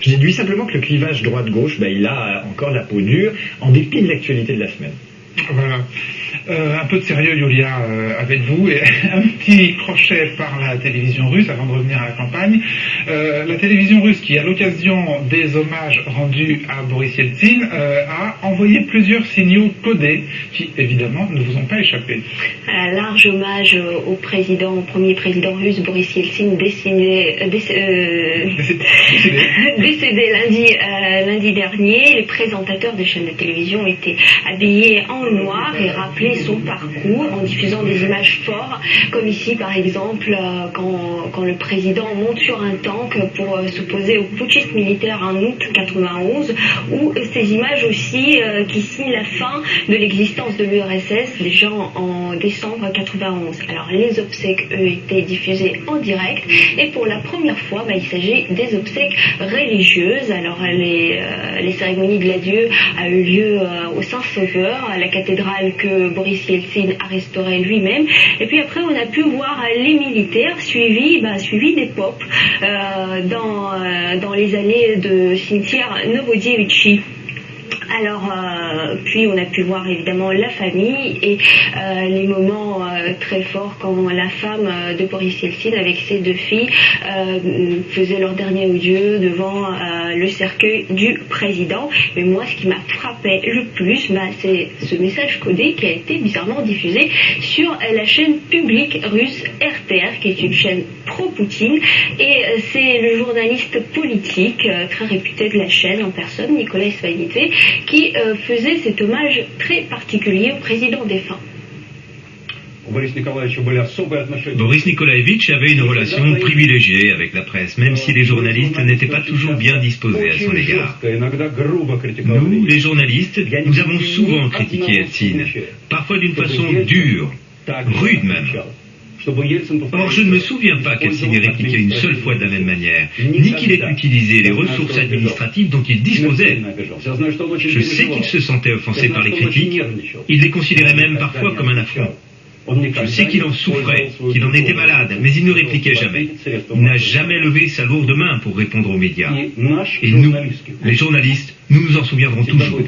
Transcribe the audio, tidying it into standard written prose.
Je déduis simplement que le clivage droite-gauche, il a encore la peau dure, en dépit de l'actualité de la semaine. Voilà. Un peu de sérieux, Yulia, avec vous, et un petit crochet par la télévision russe avant de revenir à la campagne. La télévision russe, qui à l'occasion des hommages rendus à Boris Yeltsin, a envoyé plusieurs signaux codés qui, évidemment, ne vous ont pas échappé. Un large hommage au premier président russe, Boris Yeltsin, décédé lundi dernier. Les présentateurs des chaînes de télévision étaient habillés en noir et rappelaient son parcours en diffusant des images fortes, comme ici par exemple quand le président monte sur un tank pour s'opposer aux putschistes militaires en août 91, ou ces images aussi qui signent la fin de l'existence de l'URSS déjà en décembre 91. Alors les obsèques, eux, étaient diffusées en direct, et pour la première fois, il s'agit des obsèques religieuses. Alors les cérémonies de l'adieu a eu lieu au Saint-Sauveur, à la cathédrale que Boris Yeltsin a restaurée lui-même. Et puis après, on a pu voir les militaires suivis des popes dans les allées de cimetière Novodevitchi. Alors, puis on a pu voir évidemment la famille et les moments très forts quand la femme de Boris Yeltsin avec ses deux filles faisait leur dernier adieu devant le cercueil du président. Mais moi, ce qui m'a frappé le plus, c'est ce message codé qui a été bizarrement diffusé sur la chaîne publique russe RTR, qui est une chaîne pro-Poutine, et c'est le journaliste politique très réputé de la chaîne en personne, Nicolas Svanidze, qui faisait cet hommage très particulier au président défunt. Boris Nikolaevitch avait une relation privilégiée avec la presse, même si les journalistes n'étaient pas toujours bien disposés à son égard. Nous, les journalistes, nous avons souvent critiqué Yeltsin, parfois d'une façon dure, rude même. Or, je ne me souviens pas qu'Yeltsin ait répliqué une seule fois de la même manière, ni qu'il ait utilisé les ressources administratives dont il disposait. Je sais qu'il se sentait offensé par les critiques, il les considérait même parfois comme un affront. Je sais qu'il en souffrait, qu'il en était malade, mais il ne répliquait jamais. Il n'a jamais levé sa lourde main pour répondre aux médias. Et nous, les journalistes, nous nous en souviendrons toujours.